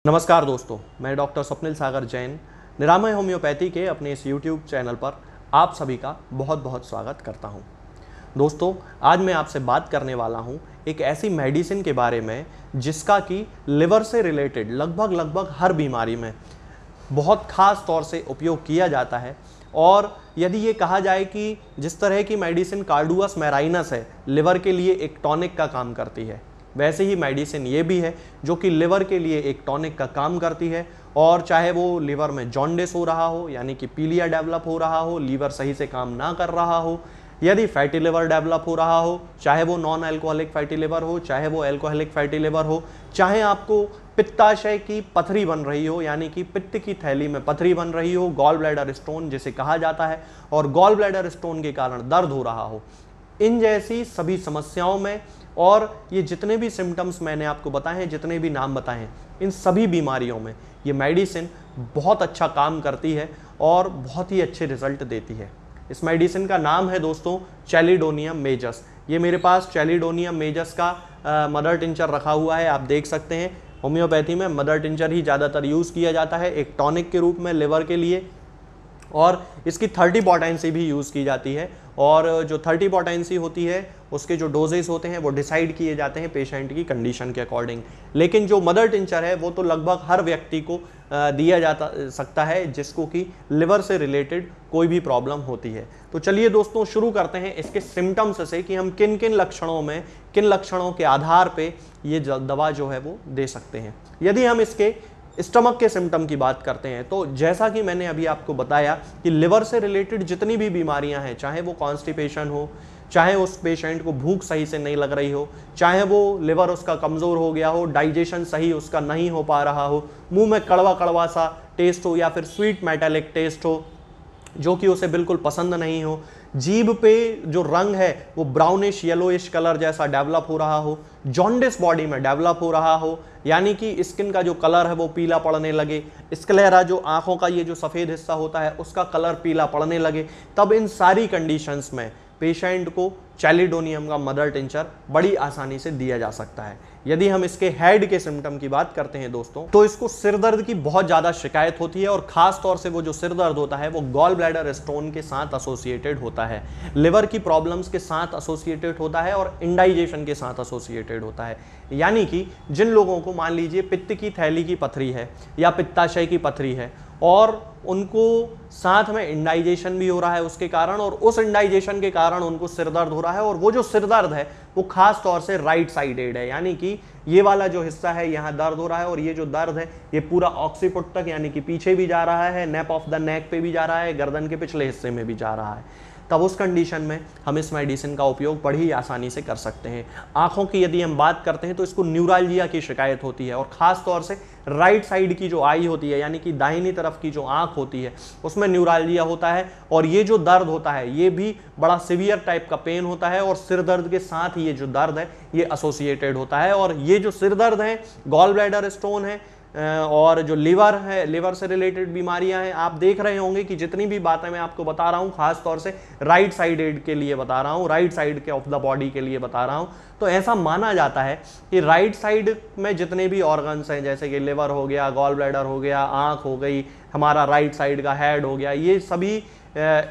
नमस्कार दोस्तों, मैं डॉक्टर स्वप्निल सागर जैन निरामय होम्योपैथी के अपने इस यूट्यूब चैनल पर आप सभी का बहुत बहुत स्वागत करता हूं। दोस्तों, आज मैं आपसे बात करने वाला हूं एक ऐसी मेडिसिन के बारे में जिसका कि लिवर से रिलेटेड लगभग हर बीमारी में बहुत ख़ास तौर से उपयोग किया जाता है। और यदि ये कहा जाए कि जिस तरह की मेडिसिन कार्डुअस मैराइनस है, लिवर के लिए एक टॉनिक का काम करती है, वैसे ही मेडिसिन ये भी है जो कि लिवर के लिए एक टॉनिक का काम करती है। और चाहे वो लिवर में जॉन्डिस हो रहा हो, यानी कि पीलिया डेवलप हो रहा हो, लीवर सही से काम ना कर रहा हो, यदि फैटी लिवर डेवलप हो रहा हो, चाहे वो नॉन अल्कोहलिक फैटी लिवर हो, चाहे वो अल्कोहलिक फैटी लिवर हो, चाहे आपको पित्ताशय की पथरी बन रही हो, यानी कि पित्त की थैली में पथरी बन रही हो, गॉल ब्लैडर स्टोन जिसे कहा जाता है, और गॉल ब्लैडर स्टोन के कारण दर्द हो रहा हो, इन जैसी सभी समस्याओं में और ये जितने भी सिम्टम्स मैंने आपको बताए हैं, जितने भी नाम बताए हैं, इन सभी बीमारियों में ये मेडिसिन बहुत अच्छा काम करती है और बहुत ही अच्छे रिजल्ट देती है। इस मेडिसिन का नाम है दोस्तों चैलिडोनियम मेजस। ये मेरे पास चैलिडोनियम मेजस का मदर टिंचर रखा हुआ है। आप देख सकते हैं, होम्योपैथी में मदर टिंचर ही ज़्यादातर यूज़ किया जाता है एक टॉनिक के रूप में लिवर के लिए, और इसकी 30 पोटेंसी भी यूज़ की जाती है। और जो 30 पोटेंसी होती है उसके जो डोजेस होते हैं वो डिसाइड किए जाते हैं पेशेंट की कंडीशन के अकॉर्डिंग। लेकिन जो मदर टिंचर है वो तो लगभग हर व्यक्ति को दिया जाता सकता है जिसको कि लिवर से रिलेटेड कोई भी प्रॉब्लम होती है। तो चलिए दोस्तों, शुरू करते हैं इसके सिम्टम्स से कि हम किन किन लक्षणों में, किन लक्षणों के आधार पर ये दवा जो है वो दे सकते हैं। यदि हम इसके स्टमक के सिम्टम की बात करते हैं तो जैसा कि मैंने अभी आपको बताया कि लिवर से रिलेटेड जितनी भी बीमारियां हैं, चाहे वो कॉन्स्टिपेशन हो, चाहे उस पेशेंट को भूख सही से नहीं लग रही हो, चाहे वो लिवर उसका कमज़ोर हो गया हो, डाइजेशन सही उसका नहीं हो पा रहा हो, मुंह में कड़वा कड़वा सा टेस्ट हो या फिर स्वीट मेटालिक टेस्ट हो जो कि उसे बिल्कुल पसंद नहीं हो, जीभ पे जो रंग है वो ब्राउनिश येलोइश कलर जैसा डेवलप हो रहा हो, जॉन्डिस बॉडी में डेवलप हो रहा हो, यानी कि स्किन का जो कलर है वो पीला पड़ने लगे, स्क्लेरा जो आंखों का ये जो सफ़ेद हिस्सा होता है उसका कलर पीला पड़ने लगे, तब इन सारी कंडीशंस में पेशेंट को चैलिडोनियम का मदर टिंचर बड़ी आसानी से दिया जा सकता है। यदि हम इसके हेड के सिम्टम की बात करते हैं दोस्तों, तो इसको सिर दर्द की बहुत ज़्यादा शिकायत होती है, और ख़ास तौर से वो जो सिर दर्द होता है वो गॉल ब्लैडर स्टोन के साथ एसोसिएटेड होता है, लिवर की प्रॉब्लम्स के साथ एसोसिएटेड होता है और इंडाइजेशन के साथ एसोसिएटेड होता है। यानी कि जिन लोगों को मान लीजिए पित्त की थैली की पथरी है या पित्ताशय की पथरी है और उनको साथ में इंडाइजेशन भी हो रहा है उसके कारण, और उस इंडाइजेशन के कारण उनको सिर दर्द हो रहा है, और वो जो सिर दर्द है वो खास तौर से राइट साइडेड है, यानी कि ये वाला जो हिस्सा है यहाँ दर्द हो रहा है, और ये जो दर्द है ये पूरा ऑक्सीपुट तक यानी कि पीछे भी जा रहा है, नेप ऑफ द नेक पे भी जा रहा है, गर्दन के पिछले हिस्से में भी जा रहा है। तब उस कंडीशन में हम इस मेडिसिन का उपयोग बड़ी आसानी से कर सकते हैं। आंखों की यदि हम बात करते हैं तो इसको न्यूराल्जिया की शिकायत होती है, और ख़ास तौर से राइट साइड की जो आई होती है, यानी कि दाहिनी तरफ की जो आंख होती है उसमें न्यूराल्जिया होता है, और ये जो दर्द होता है ये भी बड़ा सिवियर टाइप का पेन होता है, और सिर दर्द के साथ ये जो दर्द है ये एसोसिएटेड होता है। और ये जो सिर दर्द है, गॉल ब्लैडर स्टोन है और जो लिवर है, लिवर से रिलेटेड बीमारियां हैं, आप देख रहे होंगे कि जितनी भी बातें मैं आपको बता रहा हूं खास तौर से राइट साइडेड के लिए बता रहा हूं, राइट साइड के ऑफ द बॉडी के लिए बता रहा हूं। तो ऐसा माना जाता है कि राइट साइड में जितने भी ऑर्गन्स हैं, जैसे कि लिवर हो गया, गॉल ब्लैडर हो गया, आंख हो गई, हमारा राइट साइड का हेड हो गया, ये सभी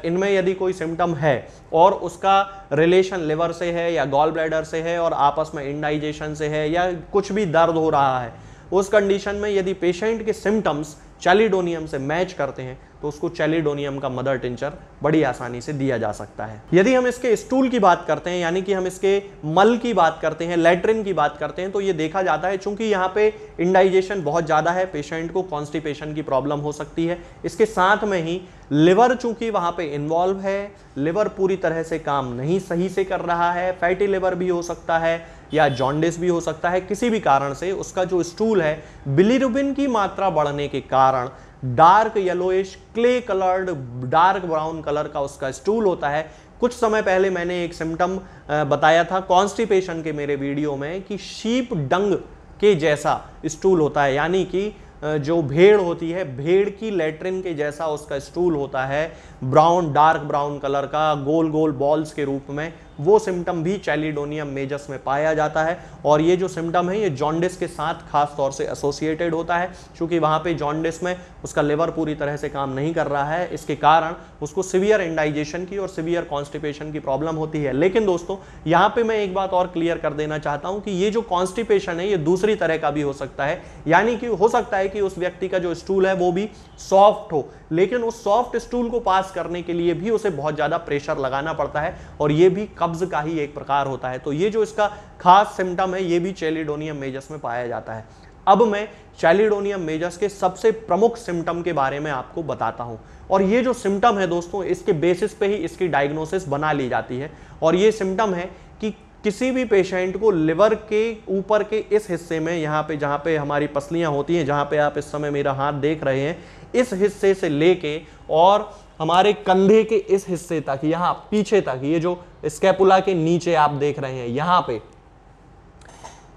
इनमें यदि कोई सिम्टम है और उसका रिलेशन लिवर से है या गॉल ब्लैडर से है और आपस में इंडाइजेशन से है या कुछ भी दर्द हो रहा है, उस कंडीशन में यदि पेशेंट के सिम्टम्स चैलिडोनियम से मैच करते हैं तो उसको चैलिडोनियम का मदर टिंचर बड़ी आसानी से दिया जा सकता है। यदि हम इसके स्टूल की बात करते हैं, यानी कि हम इसके मल की बात करते हैं, लैट्रिन की बात करते हैं, तो ये देखा जाता है चूंकि यहाँ पे इंडाइजेशन बहुत ज़्यादा है, पेशेंट को कॉन्स्टिपेशन की प्रॉब्लम हो सकती है। इसके साथ में ही लिवर चूंकि वहाँ पे इन्वॉल्व है, लिवर पूरी तरह से काम नहीं सही से कर रहा है, फैटी लिवर भी हो सकता है या जॉन्डिस भी हो सकता है, किसी भी कारण से उसका जो स्टूल है बिलिरुबिन की मात्रा बढ़ने के कारण dark yellowish clay coloured dark brown colour का उसका स्टूल होता है। कुछ समय पहले मैंने एक सिम्टम बताया था कॉन्स्टिपेशन के मेरे वीडियो में कि शीप डंग के जैसा स्टूल होता है, यानी कि जो भेड़ होती है, भेड़ की लैट्रिन के जैसा उसका स्टूल होता है, ब्राउन डार्क ब्राउन कलर का, गोल गोल बॉल्स के रूप में वो सिम्टम भी चैलिडोनियम मेजस में पाया जाता है। और ये जो सिम्टम है ये जॉन्डिस के साथ खास तौर से एसोसिएटेड होता है, क्योंकि वहाँ पे जॉन्डिस में उसका लिवर पूरी तरह से काम नहीं कर रहा है, इसके कारण उसको सीवियर इंडाइजेशन की और सीवियर कॉन्स्टिपेशन की प्रॉब्लम होती है। लेकिन दोस्तों यहाँ पे मैं एक बात और क्लियर कर देना चाहता हूँ कि ये जो कॉन्स्टिपेशन है ये दूसरी तरह का भी हो सकता है, यानी कि हो सकता है कि उस व्यक्ति का जो स्टूल है वो भी सॉफ्ट हो, लेकिन उस सॉफ्ट स्टूल को पास करने के लिए भी उसे बहुत ज्यादा प्रेशर लगाना पड़ता है, और ये भी कब्ज का ही एक प्रकार होता है। तो ये जो इसका खास सिम्टम है ये भी चैलिडोनियम मेजस में पाया जाता है। अब मैं चैलिडोनियम मेजस के सबसे प्रमुख सिम्टम के बारे में आपको बताता हूं, और ये जो सिम्टम है दोस्तों इसके बेसिस पे ही इसकी डायग्नोसिस बना ली जाती है। और ये सिम्टम है कि किसी भी पेशेंट को लिवर के ऊपर के इस हिस्से में, यहाँ पे जहाँ पे हमारी पसलियाँ होती हैं, जहाँ पे आप इस समय मेरा हाथ देख रहे हैं, इस हिस्से से लेके और हमारे कंधे के इस हिस्से तक, यहाँ पीछे तक, ये जो स्कैपुला के नीचे आप देख रहे हैं यहाँ पे,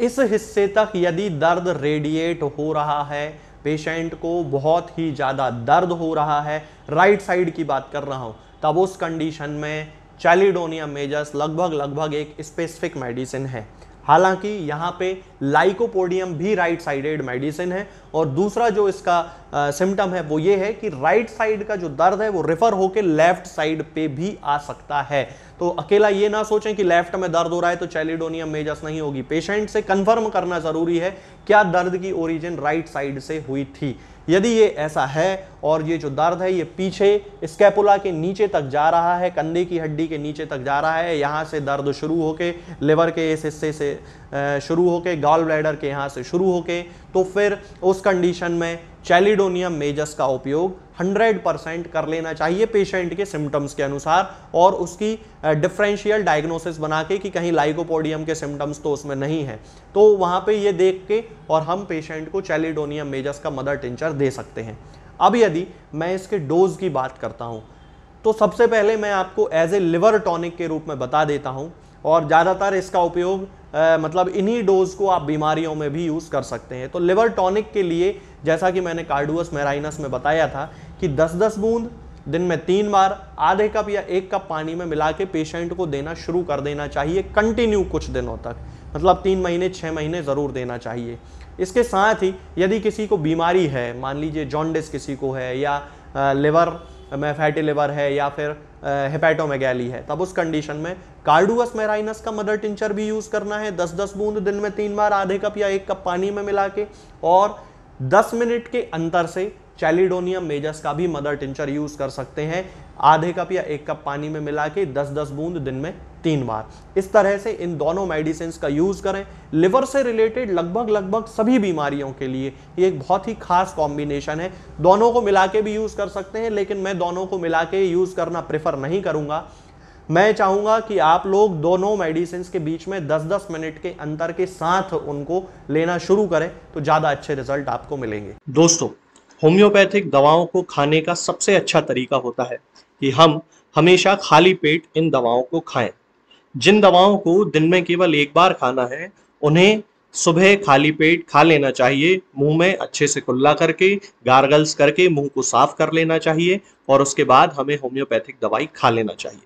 इस हिस्से तक यदि दर्द रेडिएट हो रहा है, पेशेंट को बहुत ही ज़्यादा दर्द हो रहा है, राइट साइड की बात कर रहा हूँ, तब उस कंडीशन में चैलिडोनियम मेजस लगभग एक स्पेसिफिक मेडिसिन है। हालांकि यहाँ पे लाइकोपोडियम भी राइट साइडेड मेडिसिन है, और दूसरा जो इसका सिम्टम है वो ये है कि राइट साइड का जो दर्द है वो रेफर होकर लेफ्ट साइड पे भी आ सकता है। तो अकेला ये ना सोचें कि लेफ्ट में दर्द हो रहा है तो चैलिडोनियम मेजस नहीं होगी, पेशेंट से कंफर्म करना जरूरी है क्या दर्द की ओरिजिन राइट साइड से हुई थी। यदि ये ऐसा है और ये जो दर्द है ये पीछे स्कैपुला के नीचे तक जा रहा है, कंधे की हड्डी के नीचे तक जा रहा है, यहाँ से दर्द शुरू होके लिवर के इस हिस्से से शुरू होके गॉल ब्लैडर के यहाँ से शुरू होके, तो फिर उस कंडीशन में चैलिडोनियम मेजस का उपयोग 100% कर लेना चाहिए पेशेंट के सिम्टम्स के अनुसार, और उसकी डिफरेंशियल डायग्नोसिस बना के कि कहीं लाइकोपोडियम के सिम्टम्स तो उसमें नहीं है, तो वहाँ पे ये देख के और हम पेशेंट को चैलिडोनियम मेजस का मदर टिंचर दे सकते हैं। अब यदि मैं इसके डोज की बात करता हूँ तो सबसे पहले मैं आपको एज ए लिवर टॉनिक के रूप में बता देता हूँ, और ज़्यादातर इसका उपयोग मतलब इन्हीं डोज को आप बीमारियों में भी यूज़ कर सकते हैं। तो लिवर टॉनिक के लिए जैसा कि मैंने कार्डुअस मैराइनस में बताया था कि 10-10 बूंद दिन में 3 बार आधे कप या 1 कप पानी में मिला के पेशेंट को देना शुरू कर देना चाहिए कंटिन्यू कुछ दिनों तक, मतलब 3 महीने 6 महीने ज़रूर देना चाहिए। इसके साथ ही यदि किसी को बीमारी है, मान लीजिए जॉन्डिस किसी को है, या लिवर में फैटी लिवर है, या फिर हेपेटोमेगैली है, तब उस कंडीशन में कार्डुअस मैराइनस का मदर टिंचर भी यूज़ करना है 10-10 बूंद दिन में 3 बार आधे कप या 1 कप पानी में मिला के, और 10 मिनट के अंतर से चैलिडोनियम मेजस का भी मदर टिंचर यूज़ कर सकते हैं आधे कप या 1 कप पानी में मिला के 10-10 बूंद दिन में 3 बार। इस तरह से इन दोनों मेडिसिन का यूज़ करें। लिवर से रिलेटेड लगभग सभी बीमारियों के लिए ये एक बहुत ही खास कॉम्बिनेशन है, दोनों को मिला के भी यूज़ कर सकते हैं, लेकिन मैं दोनों को मिला के यूज़ करना प्रेफर नहीं करूँगा। मैं चाहूँगा कि आप लोग दोनों मेडिसिन के बीच में 10-10 मिनट के अंतर के साथ उनको लेना शुरू करें तो ज़्यादा अच्छे रिजल्ट आपको मिलेंगे। दोस्तों, होम्योपैथिक दवाओं को खाने का सबसे अच्छा तरीका होता है कि हम हमेशा खाली पेट इन दवाओं को खाएं। जिन दवाओं को दिन में केवल 1 बार खाना है उन्हें सुबह खाली पेट खा लेना चाहिए, मुंह में अच्छे से कुल्ला करके, गार्गल्स करके मुंह को साफ कर लेना चाहिए, और उसके बाद हमें होम्योपैथिक दवाई खा लेना चाहिए।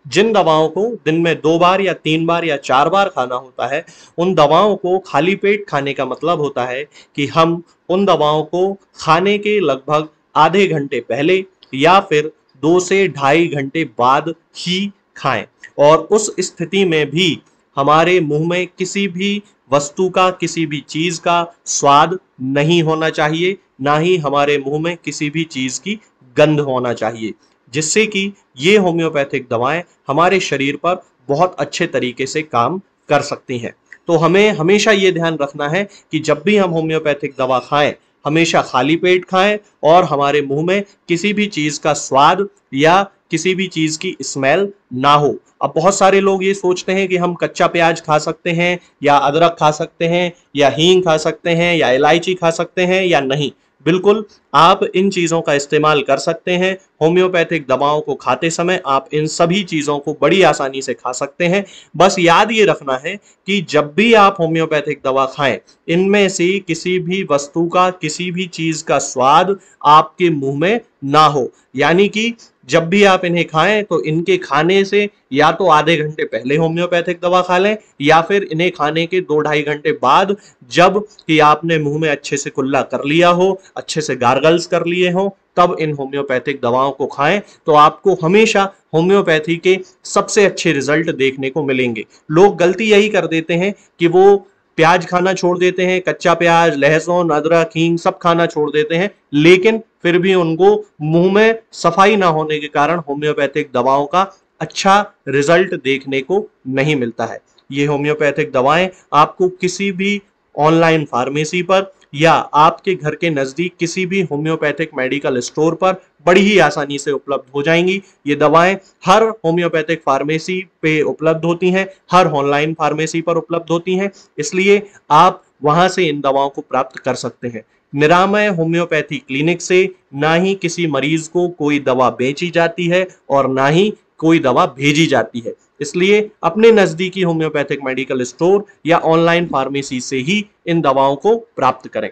जिन दवाओं को दिन में 2 बार या 3 बार या 4 बार खाना होता है, उन दवाओं को खाली पेट खाने का मतलब होता है कि हम उन दवाओं को खाने के लगभग आधे घंटे पहले या फिर 2 से ढाई घंटे बाद ही खाएं, और उस स्थिति में भी हमारे मुंह में किसी भी वस्तु का, किसी भी चीज का स्वाद नहीं होना चाहिए, ना ही हमारे मुंह में किसी भी चीज की गंध होना चाहिए, जिससे कि ये होम्योपैथिक दवाएं हमारे शरीर पर बहुत अच्छे तरीके से काम कर सकती हैं। तो हमें हमेशा ये ध्यान रखना है कि जब भी हम होम्योपैथिक दवा खाएं हमेशा खाली पेट खाएं, और हमारे मुंह में किसी भी चीज का स्वाद या किसी भी चीज की स्मेल ना हो। अब बहुत सारे लोग ये सोचते हैं कि हम कच्चा प्याज खा सकते हैं, या अदरक खा सकते हैं, या हींग खा सकते हैं, या इलायची खा सकते हैं, या नहीं। बिल्कुल आप इन चीज़ों का इस्तेमाल कर सकते हैं होम्योपैथिक दवाओं को खाते समय आप इन सभी चीजों को बड़ी आसानी से खा सकते हैं। बस याद ये रखना है कि जब भी आप होम्योपैथिक दवा खाएं, इनमें से किसी भी वस्तु का, किसी भी चीज का स्वाद आपके मुंह में ना हो। यानी कि जब भी आप इन्हें खाएं तो इनके खाने से या तो आधे घंटे पहले होम्योपैथिक दवा खा लें, या फिर इन्हें खाने के 2-2.5 घंटे बाद, जब कि आपने मुंह में अच्छे से कुल्ला कर लिया हो, अच्छे से गार्गल्स कर लिए हो, तब इन होम्योपैथिक दवाओं को खाएं। तो आपको हमेशा होम्योपैथी के सबसे अच्छे रिजल्ट देखने को मिलेंगे। लोग गलती यही कर देते हैं कि वो प्याज खाना छोड़ देते हैं, कच्चा प्याज, लहसुन, अदरक, हींग सब खाना छोड़ देते हैं, लेकिन फिर भी उनको मुंह में सफाई ना होने के कारण होम्योपैथिक दवाओं का अच्छा रिजल्ट देखने को नहीं मिलता है। ये होम्योपैथिक दवाएं आपको किसी भी ऑनलाइन फार्मेसी पर या आपके घर के नजदीक किसी भी होम्योपैथिक मेडिकल स्टोर पर बड़ी ही आसानी से उपलब्ध हो जाएंगी। ये दवाएं हर होम्योपैथिक फार्मेसी पे उपलब्ध होती हैं, हर ऑनलाइन फार्मेसी पर उपलब्ध होती हैं, इसलिए आप वहां से इन दवाओं को प्राप्त कर सकते हैं। निरामय होम्योपैथी क्लिनिक से ना ही किसी मरीज को कोई दवा बेची जाती है और ना ही कोई दवा भेजी जाती है। इसलिए अपने नजदीकी होम्योपैथिक मेडिकल स्टोर या ऑनलाइन फार्मेसी से ही इन दवाओं को प्राप्त करें।